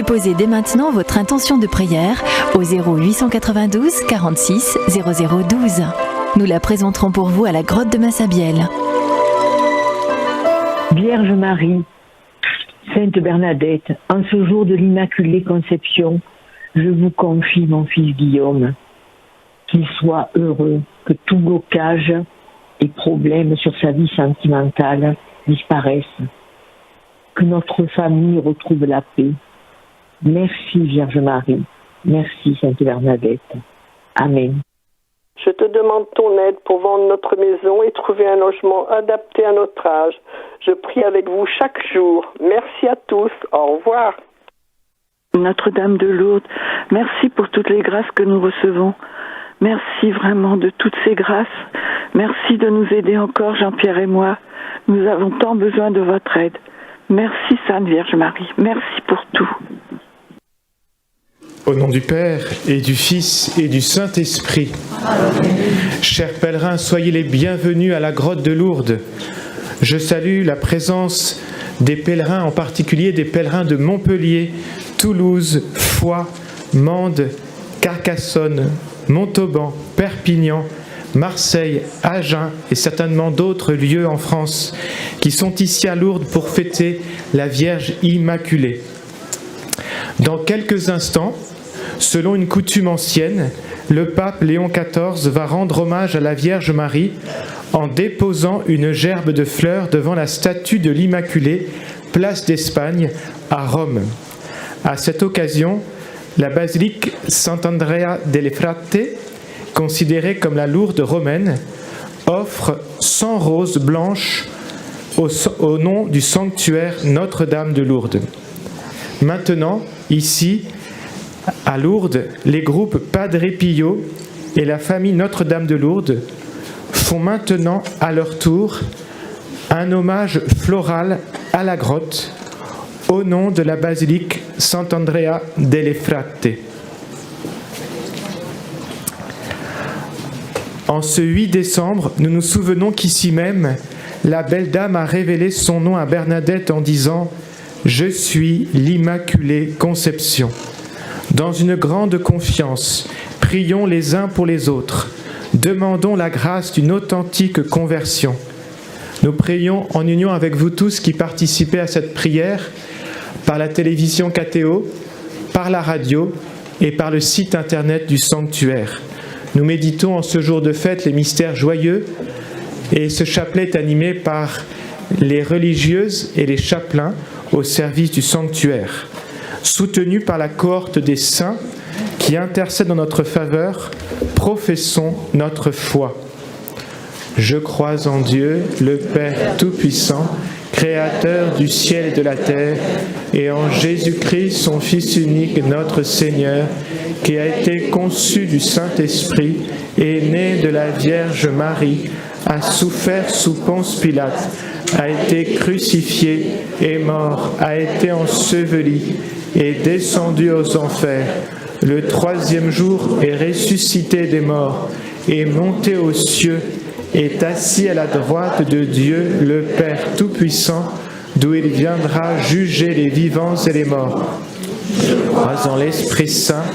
Déposez dès maintenant votre intention de prière au 0892 46 0012. Nous la présenterons pour vous à la grotte de Massabielle. Vierge Marie, Sainte Bernadette, en ce jour de l'Immaculée Conception, je vous confie mon fils Guillaume. Qu'il soit heureux, que tout blocage et problème sur sa vie sentimentale disparaissent. Que notre famille retrouve la paix. Merci Vierge Marie. Merci Sainte Bernadette. Amen. Je te demande ton aide pour vendre notre maison et trouver un logement adapté à notre âge. Je prie avec vous chaque jour. Merci à tous. Au revoir. Notre-Dame de Lourdes, merci pour toutes les grâces que nous recevons. Merci vraiment de toutes ces grâces. Merci de nous aider encore, Jean-Pierre et moi. Nous avons tant besoin de votre aide. Merci Sainte Vierge Marie. Merci pour tout. Au nom du Père et du Fils et du Saint-Esprit. Amen. Chers pèlerins, soyez les bienvenus à la grotte de Lourdes. Je salue la présence des pèlerins, en particulier des pèlerins de Montpellier, Toulouse, Foix, Mende, Carcassonne, Montauban, Perpignan, Marseille, Agen et certainement d'autres lieux en France qui sont ici à Lourdes pour fêter la Vierge Immaculée. Dans quelques instants, selon une coutume ancienne, le pape Léon XIV va rendre hommage à la Vierge Marie en déposant une gerbe de fleurs devant la statue de l'Immaculée, place d'Espagne, à Rome. À cette occasion, la basilique Sant'Andrea delle Fratte, considérée comme la Lourdes romaine, offre 100 roses blanches au nom du sanctuaire Notre-Dame de Lourdes. Maintenant, ici, à Lourdes, les groupes Padre Pio et la famille Notre-Dame de Lourdes font maintenant à leur tour un hommage floral à la grotte au nom de la basilique Sant'Andrea delle Fratte. En ce 8 décembre, nous nous souvenons qu'ici même, la belle dame a révélé son nom à Bernadette en disant « Je suis l'Immaculée Conception ». Dans une grande confiance, prions les uns pour les autres. Demandons la grâce d'une authentique conversion. Nous prions en union avec vous tous qui participez à cette prière par la télévision KTO, par la radio et par le site internet du sanctuaire. Nous méditons en ce jour de fête les mystères joyeux et ce chapelet est animé par les religieuses et les chapelains au service du sanctuaire. Soutenus par la cohorte des saints qui intercèdent en notre faveur, professons notre foi. Je crois en Dieu, le Père Tout-Puissant, Créateur du ciel et de la terre, et en Jésus-Christ, son Fils unique, notre Seigneur, qui a été conçu du Saint-Esprit, est né de la Vierge Marie, a souffert sous Ponce Pilate, a été crucifié, est mort, a été enseveli, est descendu aux enfers. Le 3e jour est ressuscité des morts, est monté aux cieux, est assis à la droite de Dieu, le Père Tout-Puissant, d'où il viendra juger les vivants et les morts. Je crois en l'Esprit Saint,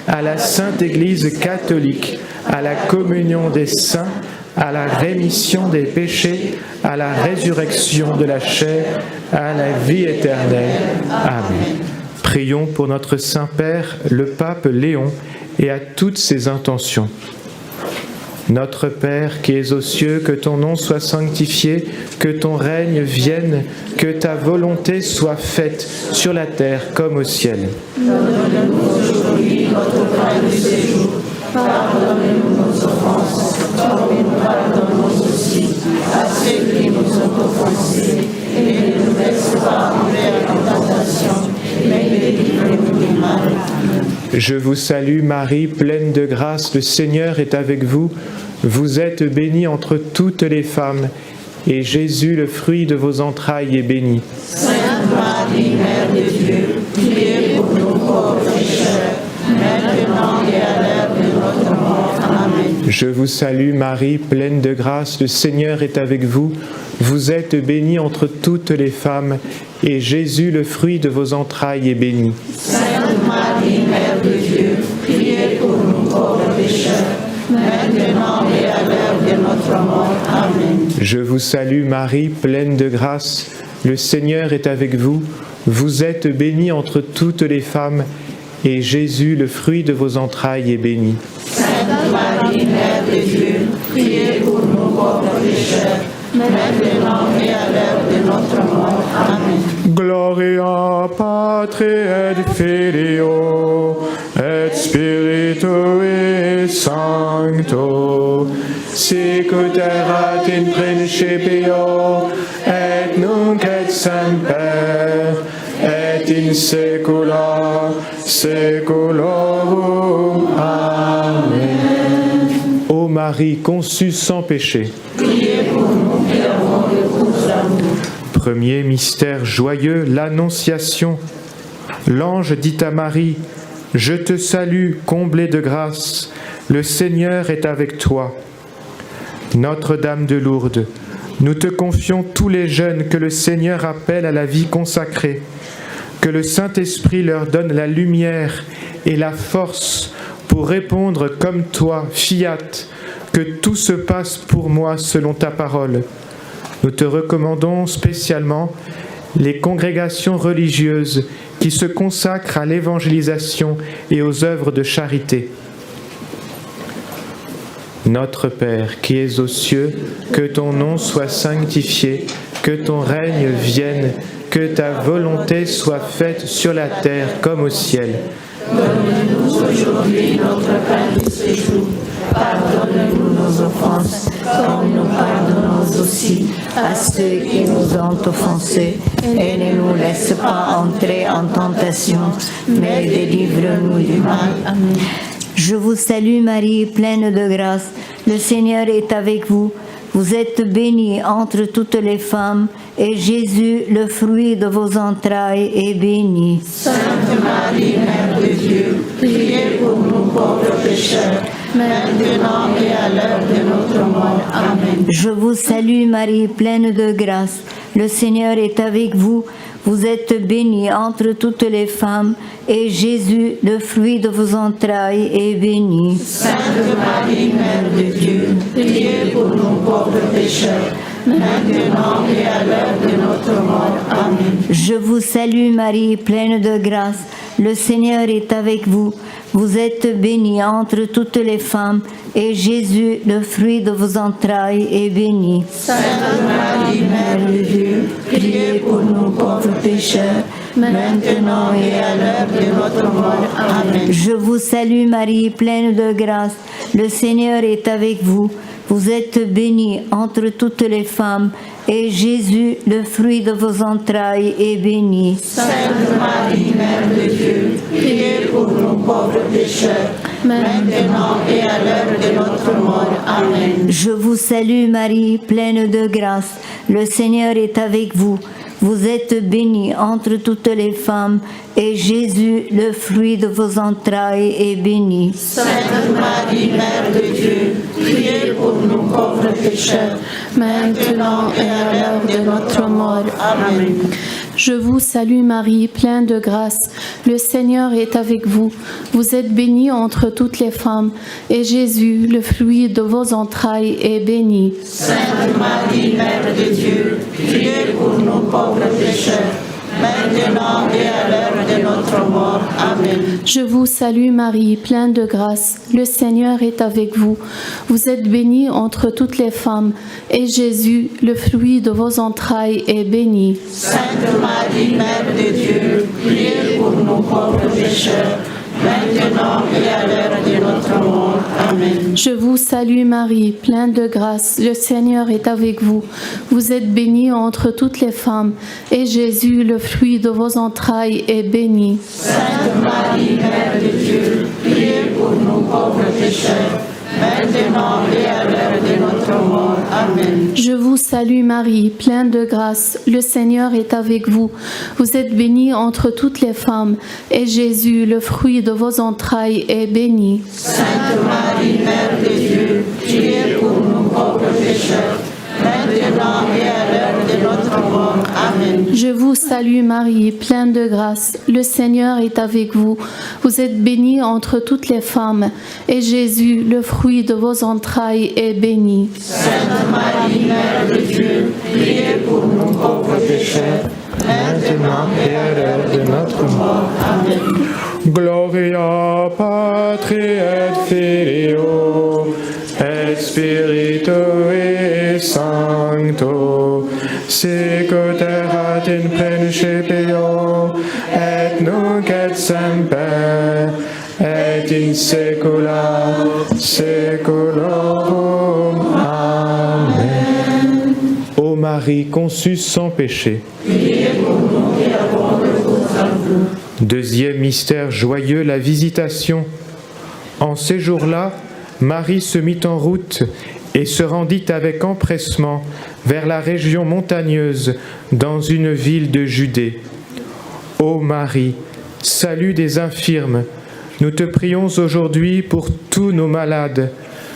à la Sainte Église catholique, à la communion des saints, à la rémission des péchés, à la résurrection de la chair, à la vie éternelle. Amen. Prions pour notre Saint-Père, le pape Léon, et à toutes ses intentions. Notre Père qui es aux cieux, que ton nom soit sanctifié, que ton règne vienne, que ta volonté soit faite sur la terre comme au ciel. Donne-nous aujourd'hui notre pain de ce jour. Pardonne-nous nos offenses, comme nous pardonnons aussi à ceux qui nous ont offensés. Et ne nous laisse pas entrer en tentation, mais délivre-nous du mal. Je vous salue Marie, pleine de grâce, le Seigneur est avec vous. Vous êtes bénie entre toutes les femmes, et Jésus, le fruit de vos entrailles, est béni. Sainte Marie, Mère de Dieu, priez pour nous pauvres pécheurs, maintenant et à l'heure de notre mort. Amen. Je vous salue Marie, pleine de grâce, le Seigneur est avec vous. Vous êtes bénie entre toutes les femmes, et Jésus, le fruit de vos entrailles, est béni. Sainte Marie, Mère de Dieu, priez pour nous pauvres pécheurs, maintenant et à l'heure de notre mort. Amen. Je vous salue Marie, pleine de grâce, le Seigneur est avec vous. Vous êtes bénie entre toutes les femmes, et Jésus, le fruit de vos entrailles, est béni. Sainte Marie, Mère de Dieu, priez pour nous pauvres pécheurs, maintenant et à l'heure de notre mort. Amen. Gloria Patri et Filio et Spiritui Sancto, sic ut erat in principio et nunc et semper et in saecula saeculorum. Amen. Ô Marie conçue sans péché, Priez pour nous qui avons recours à vous. Premier mystère joyeux, l'Annonciation. L'ange dit à Marie, « Je te salue, comblée de grâce, le Seigneur est avec toi. » Notre-Dame de Lourdes, nous te confions tous les jeunes que le Seigneur appelle à la vie consacrée, que le Saint-Esprit leur donne la lumière et la force pour répondre comme toi, fiat, que tout se passe pour moi selon ta parole. Nous te recommandons spécialement les congrégations religieuses qui se consacrent à l'évangélisation et aux œuvres de charité. Notre Père qui es aux cieux, que ton nom soit sanctifié, que ton règne vienne, que ta volonté soit faite sur la terre comme au ciel. Donne-nous aujourd'hui notre pain de ce jour. Pardonne-nous nos offenses, comme nous pardonnons aussi à ceux qui nous ont offensés. Et ne nous laisse pas entrer en tentation, mais délivre-nous du mal. Amen. Je vous salue Marie, pleine de grâce. Le Seigneur est avec vous. Vous êtes bénie entre toutes les femmes, et Jésus, le fruit de vos entrailles, est béni. Sainte Marie, Mère de Dieu, priez pour nous pauvres pécheurs, maintenant et à l'heure de notre mort. Amen. Je vous salue Marie, pleine de grâce. Le Seigneur est avec vous. Vous êtes bénie entre toutes les femmes, et Jésus, le fruit de vos entrailles, est béni. Sainte Marie, Mère de Dieu, priez pour nous pauvres pécheurs, maintenant et à l'heure de notre mort. Amen. Je vous salue Marie, pleine de grâce. Le Seigneur est avec vous. Vous êtes bénie entre toutes les femmes, et Jésus, le fruit de vos entrailles, est béni. Sainte Marie, Mère de Dieu, priez pour nous pauvres pécheurs, maintenant et à l'heure de notre mort. Amen. Je vous salue Marie, pleine de grâce. Le Seigneur est avec vous. Vous êtes bénie entre toutes les femmes, et Jésus, le fruit de vos entrailles, est béni. Sainte Marie, Mère de Dieu, priez pour nous pauvres pécheurs, maintenant et à l'heure de notre mort. Amen. Je vous salue Marie, pleine de grâce. Le Seigneur est avec vous. Vous êtes bénie entre toutes les femmes, et Jésus, le fruit de vos entrailles, est béni. Sainte Marie, Mère de Dieu, priez pour nous pauvres pécheurs, maintenant et à l'heure de notre mort. Amen. Je vous salue Marie, pleine de grâce. Le Seigneur est avec vous. Vous êtes bénie entre toutes les femmes, et Jésus, le fruit de vos entrailles, est béni. Sainte Marie, Mère de Dieu, priez pour nous pauvres pécheurs, maintenant et à l'heure de notre mort. Amen. Je vous salue Marie, pleine de grâce. Le Seigneur est avec vous. Vous êtes bénie entre toutes les femmes, et Jésus, le fruit de vos entrailles, est béni. Sainte Marie, Mère de Dieu, priez pour nous pauvres pécheurs, maintenant et à l'heure de notre mort. Amen. Je vous salue Marie, pleine de grâce. Le Seigneur est avec vous. Vous êtes bénie entre toutes les femmes, et Jésus, le fruit de vos entrailles, est béni. Sainte Marie, Mère de Dieu, priez pour nous pauvres pécheurs, maintenant et à l'heure de notre notre mort. Amen. Je vous salue Marie, pleine de grâce, le Seigneur est avec vous. Vous êtes bénie entre toutes les femmes, et Jésus, le fruit de vos entrailles, est béni. Sainte Marie, Mère de Dieu, priez pour nous pauvres pécheurs, maintenant et à l'heure de notre mort. Amen. Je vous salue Marie, pleine de grâce, le Seigneur est avec vous. Vous êtes bénie entre toutes les femmes, et Jésus, le fruit de vos entrailles, est béni. Sainte Marie, Mère de Dieu, priez pour nous pauvres pécheurs, maintenant et à l'heure de notre mort. Amen. Gloria Patri et Filio et Spiritui Sancto, sic ut erat in principio et nunc et semper et in saecula saeculorum. Amen. Ô Marie conçue sans péché. Deuxième mystère joyeux, la visitation. En ces jours-là, Marie se mit en route et se rendit avec empressement vers la région montagneuse dans une ville de Judée. Ô Marie, salut des infirmes, nous te prions aujourd'hui pour tous nos malades,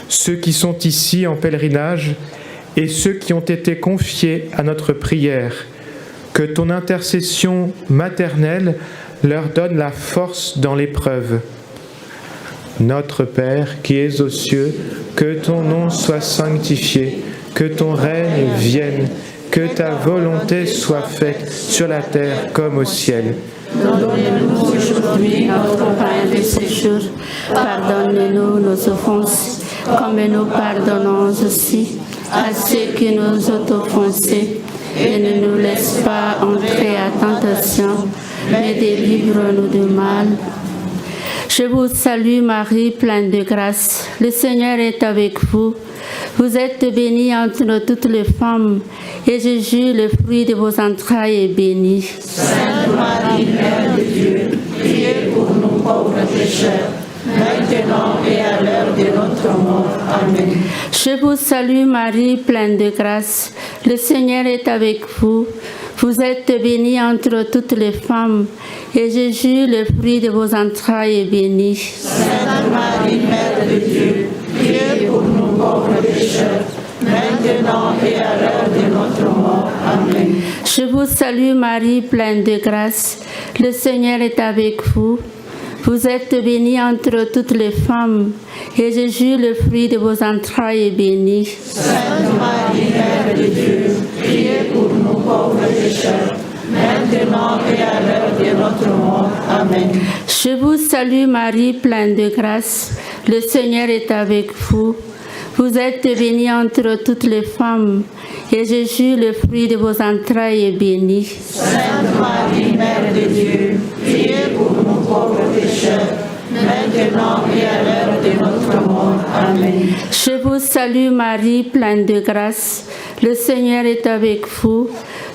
ceux qui sont ici en pèlerinage et ceux qui ont été confiés à notre prière. Que ton intercession maternelle leur donne la force dans l'épreuve. Notre Père qui es aux cieux, que ton nom soit sanctifié, que ton règne vienne, que ta volonté soit faite sur la terre comme au ciel. Donne-nous aujourd'hui notre pain de ce jour. Pardonne-nous nos offenses, comme nous pardonnons aussi à ceux qui nous ont offensés. Et ne nous laisse pas entrer à tentation, mais délivre-nous du mal. Je vous salue Marie, pleine de grâce. Le Seigneur est avec vous. Vous êtes bénie entre toutes les femmes, et Jésus, le fruit de vos entrailles, est béni. Sainte Marie, Mère de Dieu, priez pour nous pauvres pécheurs, maintenant et à l'heure de notre mort. Amen. Je vous salue Marie, pleine de grâce. Le Seigneur est avec vous. Vous êtes bénie entre toutes les femmes, et Jésus, le fruit de vos entrailles, est béni. Sainte Marie, Mère de Dieu, priez pour nous pauvres pécheurs, maintenant et à l'heure de notre mort. Amen. Je vous salue Marie, pleine de grâce. Le Seigneur est avec vous. Vous êtes bénie entre toutes les femmes, et Jésus, le fruit de vos entrailles, est béni. Sainte Marie, Mère de Dieu, priez pour nous pauvres pécheurs, maintenant et à l'heure de notre mort. Amen. Je vous salue Marie, pleine de grâce. Le Seigneur est avec vous. Vous êtes bénie entre toutes les femmes, et Jésus, le fruit de vos entrailles, est béni. Sainte Marie, Mère de Dieu, priez pour nous pauvres pécheurs, maintenant et à l'heure de notre mort. Amen. Je vous salue Marie, pleine de grâce. Le Seigneur est avec vous.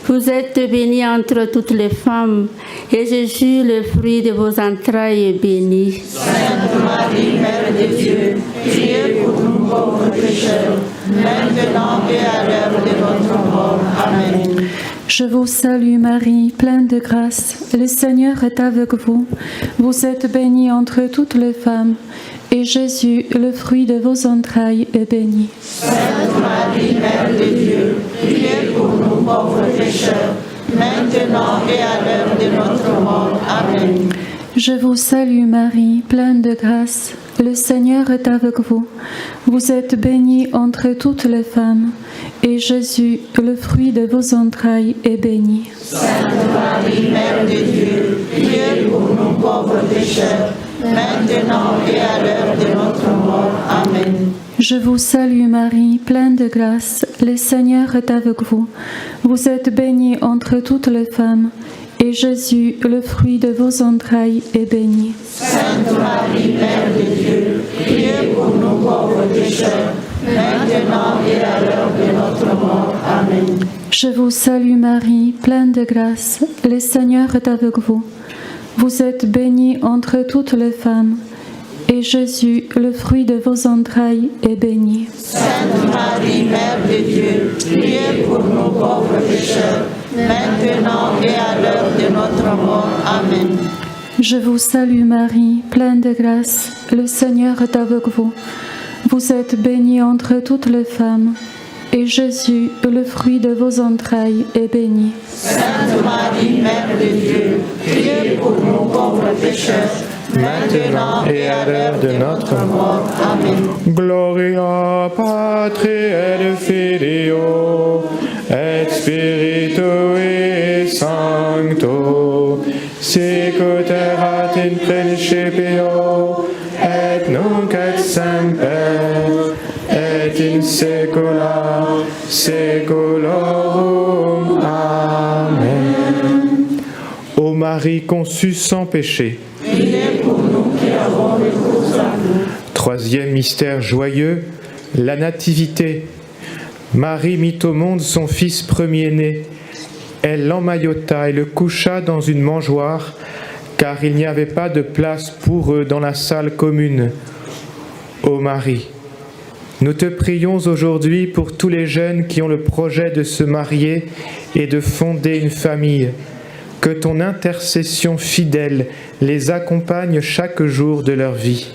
Vous êtes bénie entre toutes les femmes, et Jésus, le fruit de vos entrailles, est béni. Sainte Marie, Mère de Dieu, priez pour nous pauvres pécheurs, maintenant et à l'heure de notre mort. Amen. Je vous salue Marie, pleine de grâce, le Seigneur est avec vous. Vous êtes bénie entre toutes les femmes, et Jésus, le fruit de vos entrailles, est béni. Sainte Marie, Mère de Dieu, priez pour nous pauvres pécheurs, maintenant et à l'heure de notre mort. Amen. Je vous salue Marie, pleine de grâce, le Seigneur est avec vous. Vous êtes bénie entre toutes les femmes, et Jésus, le fruit de vos entrailles, est béni. Sainte Marie, Mère de Dieu, priez pour nous pauvres pécheurs, maintenant et à l'heure de notre mort. Amen. Je vous salue Marie, pleine de grâce, le Seigneur est avec vous. Vous êtes bénie entre toutes les femmes, et Jésus, le fruit de vos entrailles, est béni. Sainte Marie, Mère de Dieu, priez pour nous pauvres pécheurs, maintenant et à l'heure de notre mort. Amen. Je vous salue Marie, pleine de grâce, le Seigneur est avec vous. Vous êtes bénie entre toutes les femmes, et Jésus, le fruit de vos entrailles, est béni. Sainte Marie, Mère de Dieu, priez pour nous pauvres pécheurs, maintenant et à l'heure de notre mort. Amen. Je vous salue Marie, pleine de grâce, le Seigneur est avec vous. Vous êtes bénie entre toutes les femmes, et Jésus, le fruit de vos entrailles, est béni. Sainte Marie, Mère de Dieu, priez pour nous pauvres pécheurs, maintenant et à l'heure de notre mort. Amen. Gloria Patri et Filio et Spiritui Sancto, sic ut erat in principio et nunc et semper et in saecula saeculorum. Amen. Ô Marie conçue sans péché, Priez pour nous qui avons recours à vous. Troisième mystère joyeux, la Nativité. Marie mit au monde son fils premier-né. Elle l'emmaillota et le coucha dans une mangeoire, car il n'y avait pas de place pour eux dans la salle commune. Ô Marie, nous te prions aujourd'hui pour tous les jeunes qui ont le projet de se marier et de fonder une famille. Que ton intercession fidèle les accompagne chaque jour de leur vie.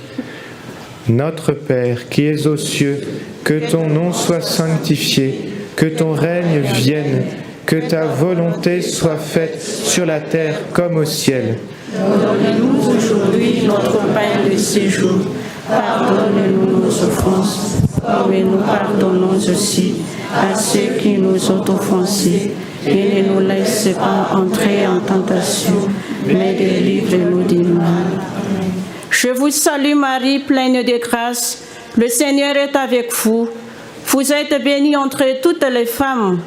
Notre Père qui es aux cieux, que ton nom soit sanctifié, que ton règne vienne, que ta volonté soit faite sur la terre comme au ciel. Donne-nous aujourd'hui notre pain de ce jour. Pardonne-nous nos offenses, comme nous pardonnons aussi à ceux qui nous ont offensés. Et ne nous laisse pas entrer en tentation, mais délivre-nous du mal. Je vous salue Marie, pleine de grâce. Le Seigneur est avec vous. Vous êtes bénie entre toutes les femmes,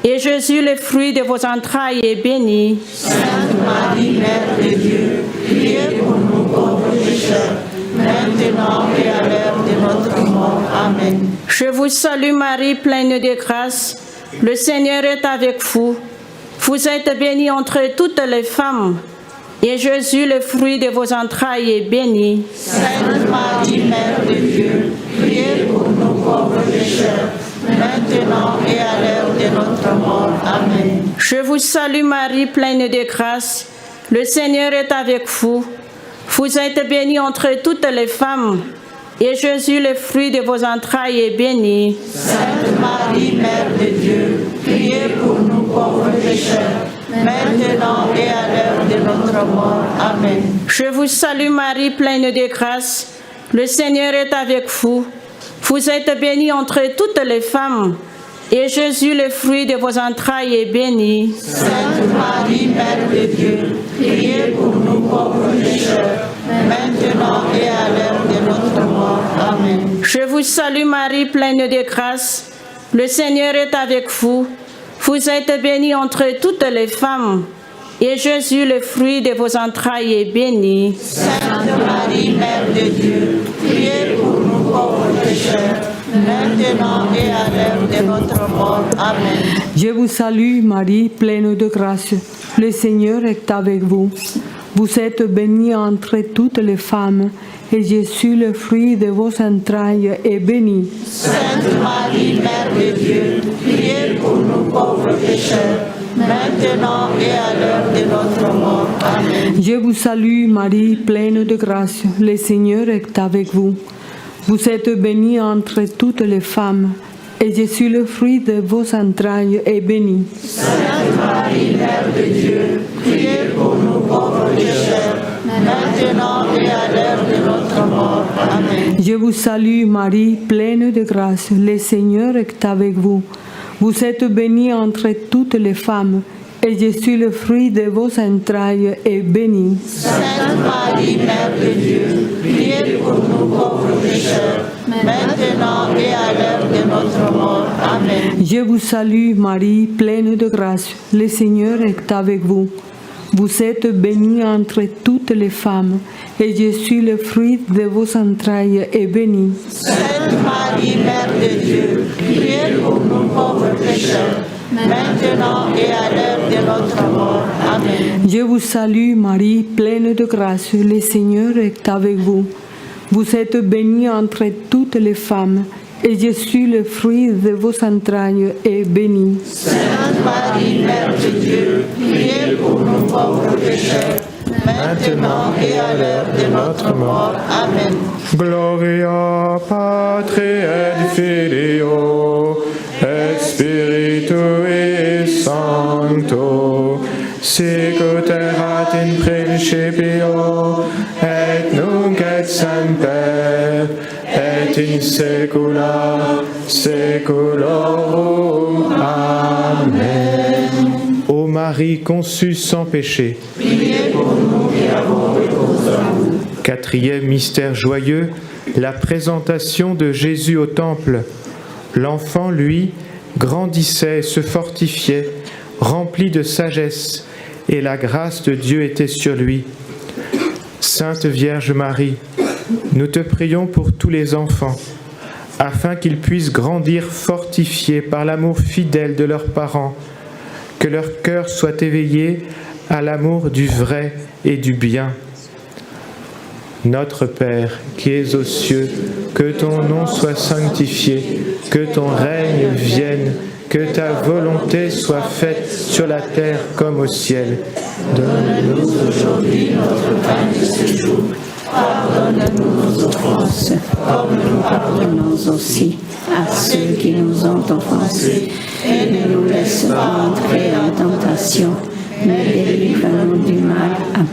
et Jésus, le fruit de vos entrailles, est béni. Sainte Marie, Mère de Dieu, priez pour nous pauvres pécheurs, maintenant et à l'heure de notre mort. Amen. Je vous salue Marie, pleine de grâce. Le Seigneur est avec vous. Vous êtes bénie entre toutes les femmes, et Jésus, le fruit de vos entrailles, est béni. Sainte Marie, Mère de Dieu, priez pour nous pauvres pécheurs, maintenant et à l'heure de notre mort. Amen. Je vous salue Marie, pleine de grâce. Le Seigneur est avec vous. Vous êtes bénie entre toutes les femmes, et Jésus, le fruit de vos entrailles, est béni. Sainte Marie, Mère de Dieu, priez pour nous pauvres pécheurs, maintenant et à l'heure de notre mort. Amen. Je vous salue Marie, pleine de grâce. Le Seigneur est avec vous. Vous êtes bénie entre toutes les femmes, et Jésus, le fruit de vos entrailles, est béni. Sainte Marie, Mère de Dieu, priez pour nous pauvres pécheurs, maintenant et à l'heure de notre mort. Amen. Je vous salue Marie, pleine de grâce. Le Seigneur est avec vous. Vous êtes bénie entre toutes les femmes, et Jésus, le fruit de vos entrailles, est béni. Sainte Marie, Mère de Dieu, priez pour nous pauvres pécheurs, maintenant et à l'heure de notre mort. Amen. Je vous salue Marie, pleine de grâce. Le Seigneur est avec vous. Vous êtes bénie entre toutes les femmes, et Jésus, le fruit de vos entrailles, est béni. Sainte Marie, Mère de Dieu, priez pour nous pauvres pécheurs, maintenant et à l'heure de notre mort. Amen. Je vous salue Marie, pleine de grâce. Le Seigneur est avec vous. Vous êtes bénie entre toutes les femmes, et Jésus, le fruit de vos entrailles, est béni. Sainte Marie, Mère de Dieu, priez pour nous pauvres pécheurs, maintenant et à l'heure de notre mort. Amen. Je vous salue Marie, pleine de grâce. Le Seigneur est avec vous. Vous êtes bénie entre toutes les femmes, et Jésus, le fruit de vos entrailles, est béni. Sainte Marie, Mère de Dieu, priez pour nous pauvres pécheurs, maintenant et à l'heure de notre mort. Amen. Je vous salue Marie, pleine de grâce. Le Seigneur est avec vous. Vous êtes bénie entre toutes les femmes, et Jésus, le fruit de vos entrailles, est béni. Sainte Marie, Mère de Dieu, priez pour nous pauvres pécheurs, maintenant et à l'heure de notre mort. Amen. Je vous salue Marie, pleine de grâce. Le Seigneur est avec vous. Vous êtes bénie entre toutes les femmes, et Jésus, le fruit de vos entrailles, est béni. Sainte Marie, Mère de Dieu, priez pour nous pauvres pécheurs, maintenant et à l'heure de notre mort. Amen. Gloria Patri et Filio et Spiritui Sancto, sicut erat in principio et nunc et semper et in saecula saeculorum. Amen. Ô Marie conçue sans péché, Priez pour nous qui avons recours à vous. Quatrième mystère joyeux, la présentation de Jésus au temple. L'enfant, lui, grandissait et se fortifiait, rempli de sagesse, et la grâce de Dieu était sur lui. Sainte Vierge Marie, nous te prions pour tous les enfants, afin qu'ils puissent grandir fortifiés par l'amour fidèle de leurs parents, que leur cœur soit éveillé à l'amour du vrai et du bien. Notre Père, qui es aux cieux, que ton nom soit sanctifié, que ton règne vienne, que ta volonté soit faite sur la terre comme au ciel. Donne-nous aujourd'hui notre pain de ce jour. Pardonne-nous nos offenses, comme nous pardonnons aussi à ceux qui nous ont offensés. Et ne nous laisse pas entrer en tentation, mais délivre-nous du mal. Amen.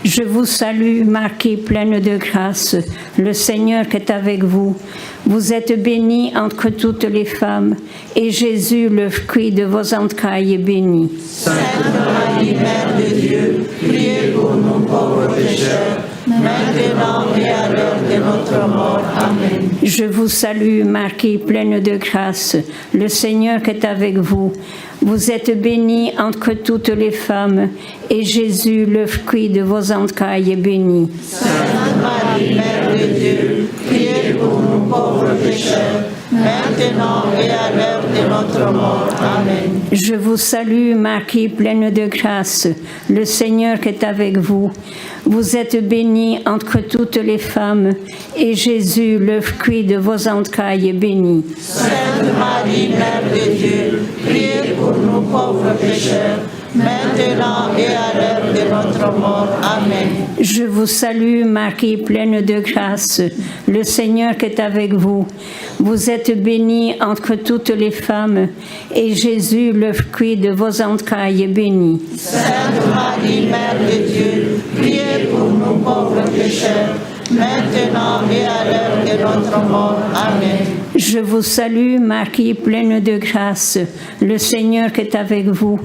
Je vous salue, Marie, pleine de grâce. Le Seigneur est avec vous. Vous êtes bénie entre toutes les femmes, et Jésus, le fruit de vos entrailles, est béni. Sainte Marie, Mère de Dieu, priez pour nous pauvres pécheurs, maintenant et à l'heure de notre mort. Amen. Je vous salue, Marie, pleine de grâce. Le Seigneur est avec vous. Vous êtes bénie entre toutes les femmes, et Jésus, le fruit de vos entrailles, est béni. Sainte Marie, Mère de Dieu, priez pour nous pauvres pécheurs, maintenant et à l'heure de notre mort. Amen. Je vous salue, Marie, pleine de grâce. Le Seigneur est avec vous. Vous êtes bénie entre toutes les femmes, et Jésus, le fruit de vos entrailles, est béni. Sainte Marie, Mère de Dieu, priez pour nous pauvres pécheurs, maintenant et à l'heure de notre mort. Amen. Je vous salue, Marie, pleine de grâce. Le Seigneur est avec vous. Vous êtes bénie entre toutes les femmes, et Jésus, le fruit de vos entrailles, est béni. Sainte Marie, Mère de Dieu, priez pour nous pauvres pécheurs, maintenant et à l'heure de notre mort. Amen. Je vous salue, Marie, pleine de grâce. Le Seigneur est avec vous.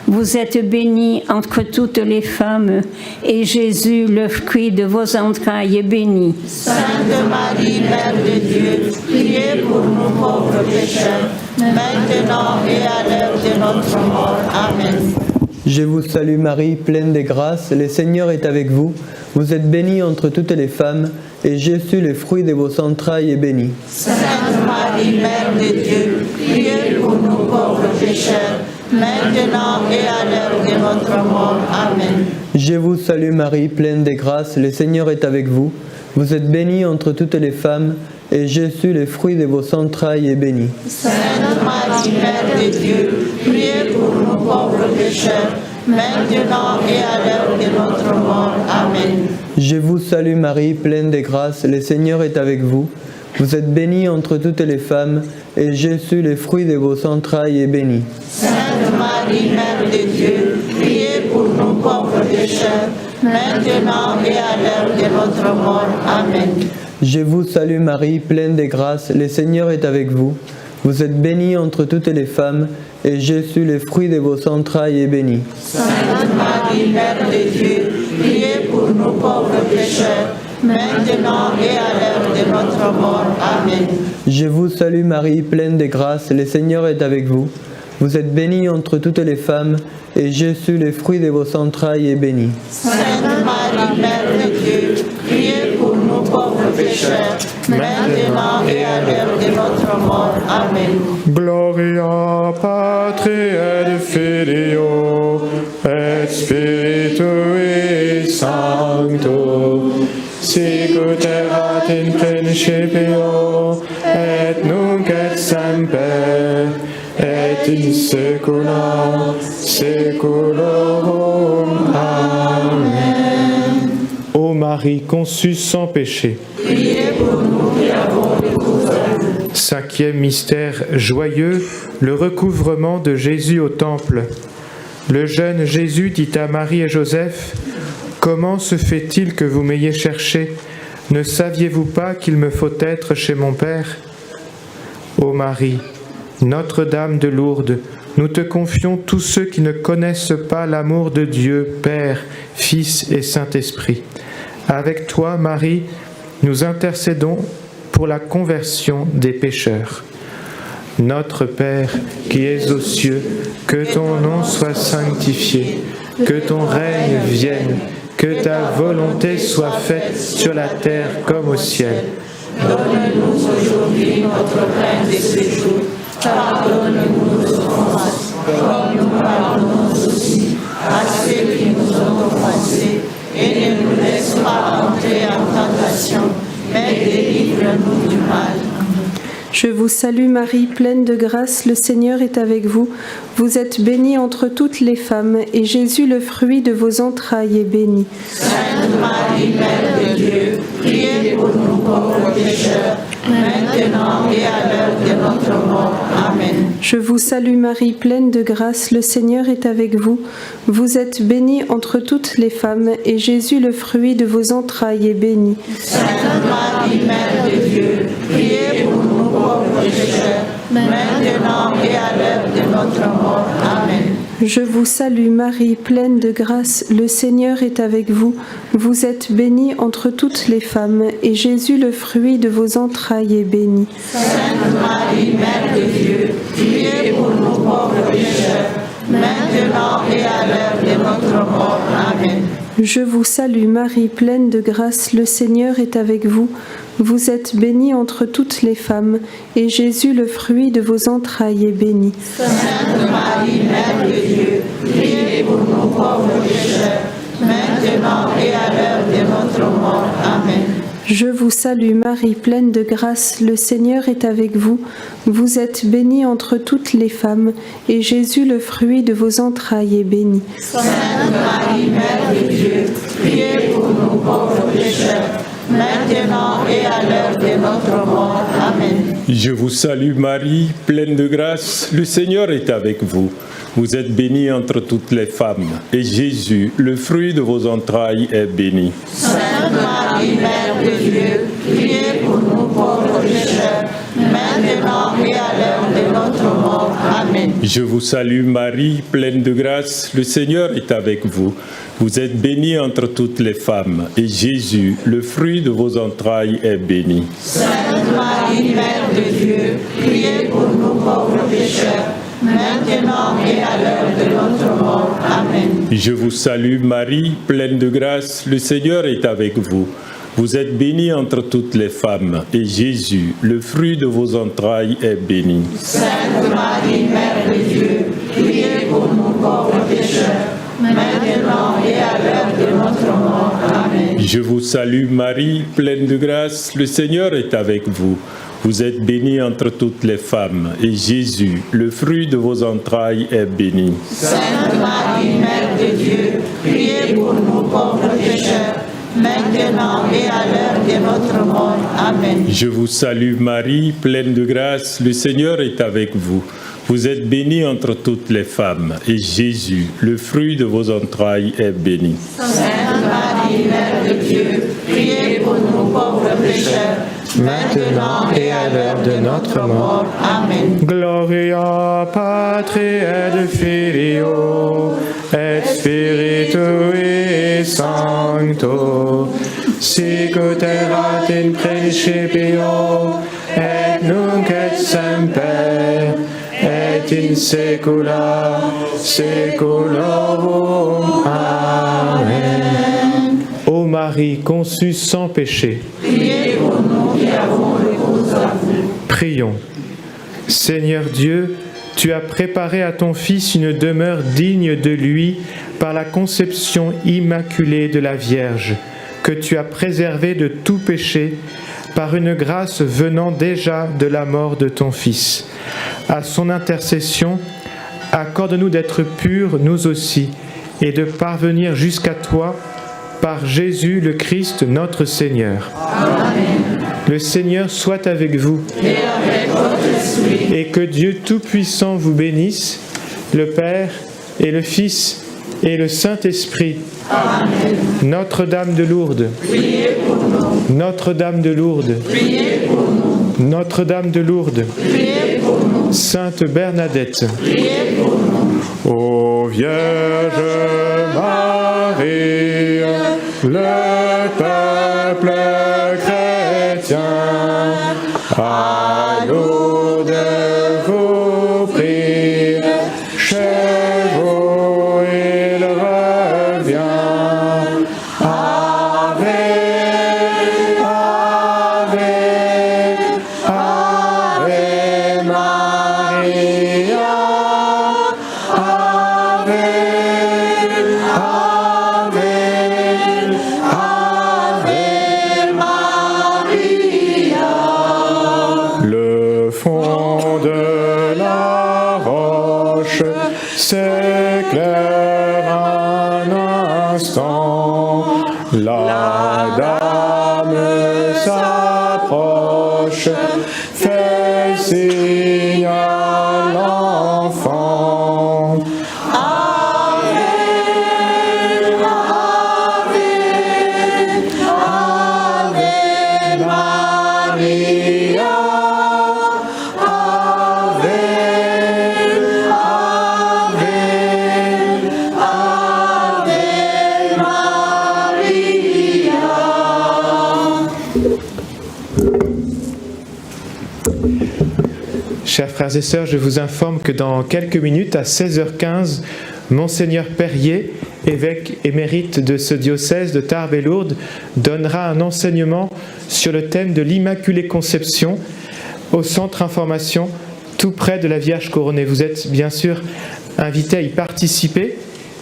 Vous êtes bénie entre toutes les femmes, et Jésus, le fruit de vos entrailles, est béni. Sainte Marie, Mère de Dieu, priez pour nous pauvres pécheurs, maintenant et à l'heure de notre mort. Amen. Je vous salue Marie, pleine de grâce, le Seigneur est avec vous. Vous êtes bénie entre toutes les femmes, et Jésus, le fruit de vos entrailles, est béni. Sainte Marie, Mère de Dieu, priez pour nous pauvres pécheurs, maintenant et à l'heure de notre mort. Amen. Je vous salue Marie, pleine de grâce, le Seigneur est avec vous. Vous êtes bénie entre toutes les femmes, et Jésus, le fruit de vos entrailles, est béni. Sainte Marie, Mère de Dieu, priez pour nous pauvres pécheurs, maintenant et à l'heure de notre mort. Amen. Je vous salue Marie, pleine de grâce, le Seigneur est avec vous. Vous êtes bénie entre toutes les femmes, et Jésus, le fruit de vos entrailles, est béni. Sainte Marie, Mère de Dieu, priez pour nous pauvres pécheurs, maintenant et à l'heure de notre mort. Amen. Je vous salue Marie, pleine de grâce, le Seigneur est avec vous. Vous êtes bénie entre toutes les femmes, et Jésus, le fruit de vos entrailles, est béni. Sainte Marie, Mère de Dieu, priez pour nous pauvres pécheurs, maintenant et à l'heure de notre mort. Amen. Je vous salue Marie, pleine de grâce, le Seigneur est avec vous. Vous êtes bénie entre toutes les femmes, et Jésus, le fruit de vos entrailles, est béni. Sainte Marie, Mère de Dieu, priez pour nous pauvres pécheurs, maintenant et à l'heure de notre mort. Amen. Gloria Patri et Filio et Spiritui Sancto, sicut erat in principio, et nunc et semper, et in saecula saeculorum. Amen. Ô Marie conçue sans péché, priez pour nous qui avons recours à vous. Cinquième mystère joyeux, le recouvrement de Jésus au temple. Le jeune Jésus dit à Marie et Joseph, « Comment se fait-il que vous m'ayez cherché? Ne saviez-vous pas qu'il me faut être chez mon Père ?» Ô Marie, Notre-Dame de Lourdes, nous te confions tous ceux qui ne connaissent pas l'amour de Dieu, Père, Fils et Saint-Esprit. Avec toi, Marie, nous intercédons pour la conversion des pécheurs. Notre Père, qui es aux cieux, que ton nom soit sanctifié, que ton règne vienne, que ta volonté soit faite sur la terre comme au ciel. Donne-nous aujourd'hui notre pain de ce jour. Pardonne-nous nos offenses, comme nous pardonnons aussi à ceux qui nous ont offensés. Et ne nous laisse pas entrer en tentation, mais délivre-nous du mal. Je vous salue Marie, pleine de grâce, le Seigneur est avec vous. Vous êtes bénie entre toutes les femmes, et Jésus, le fruit de vos entrailles, est béni. Sainte Marie, Mère de Dieu, priez pour nous pauvres pécheurs, maintenant et à l'heure de notre mort. Amen. Je vous salue Marie, pleine de grâce, le Seigneur est avec vous. Vous êtes bénie entre toutes les femmes, et Jésus, le fruit de vos entrailles, est béni. Sainte Marie, Mère de Dieu, priez pour nous pauvres pécheurs, maintenant et à l'heure de notre mort. Amen. Je vous salue Marie, pleine de grâce, le Seigneur est avec vous. Vous êtes bénie entre toutes les femmes, et Jésus, le fruit de vos entrailles, est béni. Sainte Marie, Mère de Dieu, priez pour nous pauvres pécheurs, maintenant et à l'heure de notre mort. Amen. Je vous salue Marie, pleine de grâce, le Seigneur est avec vous. Vous êtes bénie entre toutes les femmes, et Jésus, le fruit de vos entrailles, est béni. Sainte Marie, Mère de Dieu, priez pour nous pauvres pécheurs, maintenant et à l'heure de notre mort. Amen. Je vous salue Marie, pleine de grâce, le Seigneur est avec vous. Vous êtes bénie entre toutes les femmes, et Jésus, le fruit de vos entrailles, est béni. Sainte Marie, Mère de Dieu, priez pour nous pauvres pécheurs, maintenant et à l'heure de notre mort. Amen. Je vous salue Marie, pleine de grâce, le Seigneur est avec vous. Vous êtes bénie entre toutes les femmes, et Jésus, le fruit de vos entrailles, est béni. Sainte Marie, Mère de Dieu, priez pour nous pauvres pécheurs, maintenant et à l'heure de notre mort. Amen. Je vous salue Marie, pleine de grâce, le Seigneur est avec vous. Vous êtes bénie entre toutes les femmes, et Jésus, le fruit de vos entrailles, est béni. Sainte Marie, Mère de Dieu, priez pour nous pauvres pécheurs, maintenant et à l'heure de notre mort. Amen. Je vous salue Marie, pleine de grâce, le Seigneur est avec vous. Vous êtes bénie entre toutes les femmes, et Jésus, le fruit de vos entrailles, est béni. Sainte Marie, Mère de Dieu, priez pour nous pauvres pécheurs, maintenant et à l'heure de notre mort. Amen. Je vous salue Marie, pleine de grâce, le Seigneur est avec vous. Vous êtes bénie entre toutes les femmes, et Jésus, le fruit de vos entrailles, est béni. Sainte Marie, Mère de Dieu, priez pour nous pauvres pécheurs, maintenant et à l'heure de notre mort. Amen. Je vous salue Marie, pleine de grâce, le Seigneur est avec vous. Vous êtes bénie entre toutes les femmes, et Jésus, le fruit de vos entrailles, est béni. Sainte Marie, Mère de Dieu, priez pour nous pauvres pécheurs, maintenant et à l'heure de notre mort. Amen. Gloria Patri et Filio et Spiritui Sancto, sicut erat in principio et nunc et semper et in saecula saeculorum. Amen. Ô Marie conçue sans péché, Priez pour nous qui avons recours à vous. prions. Seigneur Dieu, tu as préparé à ton Fils une demeure digne de lui par la conception immaculée de la Vierge. que tu as préservés de tout péché par une grâce venant déjà de la mort de ton Fils. À son intercession, accorde-nous d'être purs, nous aussi, et de parvenir jusqu'à toi par Jésus le Christ, notre Seigneur. Amen. Le Seigneur soit avec vous. Et avec votre esprit. Et que Dieu Tout-Puissant vous bénisse, le Père et le Fils et le Saint-Esprit. Amen. Notre-Dame de Lourdes. Priez pour nous. Notre-Dame de Lourdes. Priez pour nous. Notre-Dame de Lourdes. Priez pour nous. Sainte Bernadette. Priez pour nous. Ô Vierge Marie, le peuple chrétien, à Lourdes vous prie, chez vous il revient. Ave, Ave, Ave Maria. Le fond de la roche s'éclaire un instant. La dame s'approche, fait signe à l'enfant. Chers frères et sœurs, je vous informe que dans quelques minutes, à 16h15, Monseigneur Perrier, évêque émérite de ce diocèse de Tarbes et Lourdes, donnera un enseignement sur le thème de l'Immaculée Conception au centre information tout près de la Vierge couronnée. Vous êtes bien sûr invités à y participer.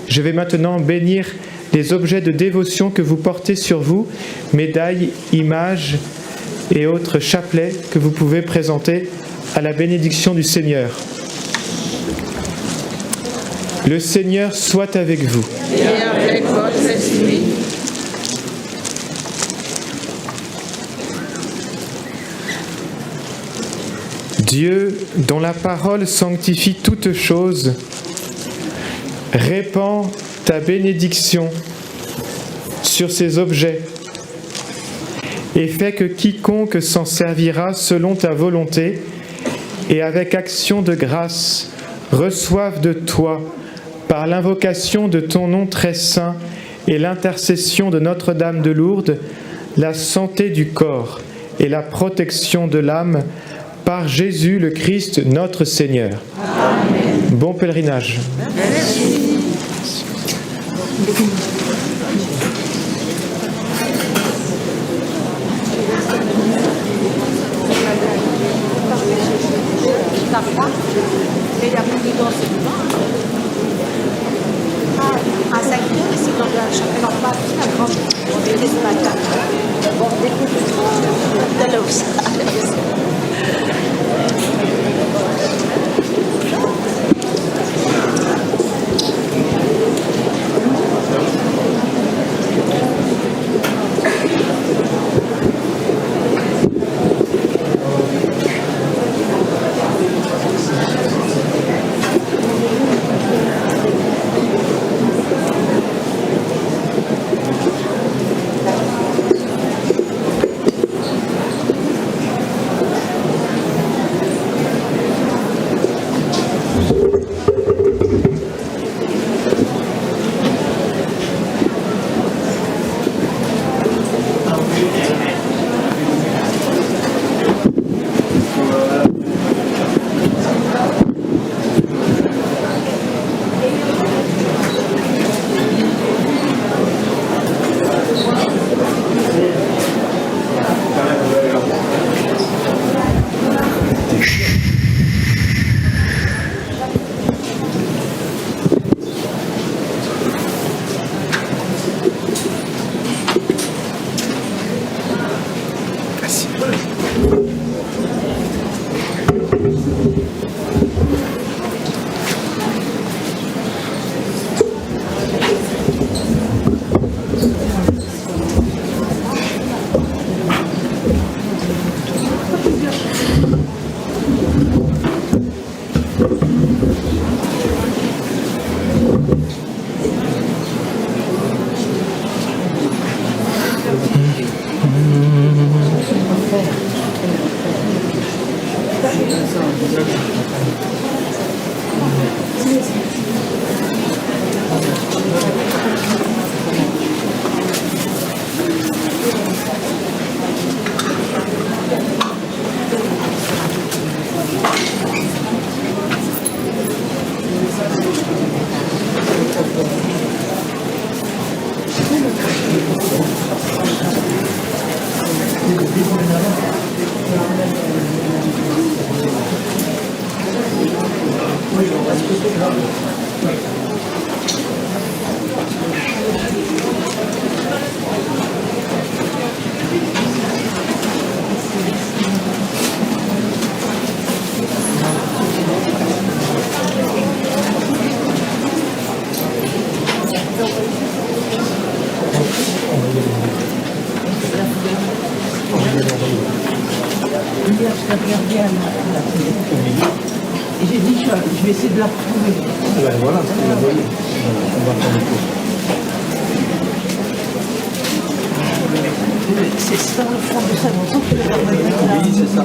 Je vais maintenant bénir les objets de dévotion que vous portez sur vous, médailles, images et autres chapelets que vous pouvez présenter à la bénédiction du Seigneur. Le Seigneur soit avec vous. Et avec votre esprit. Dieu, dont la parole sanctifie toutes choses, répand ta bénédiction sur ces objets et fais que quiconque s'en servira selon ta volonté et avec action de grâce reçoive de toi, par l'invocation de ton nom très saint et l'intercession de Notre-Dame de Lourdes, la santé du corps et la protection de l'âme, par Jésus le Christ notre Seigneur. Amen. Bon pèlerinage. Merci. À 5 heures, ici dans la chapelle en bas, la grande, on est ce matin. Bon, écoute, de là aussi. l'heure, je l'ai regardée à la télé. Et j'ai dit, je vais essayer de la retrouver. Ben voilà, on va prendre le coup. C'est ça, le fond de ça, longtemps que je l'ai remettre là. Oui, c'est ça.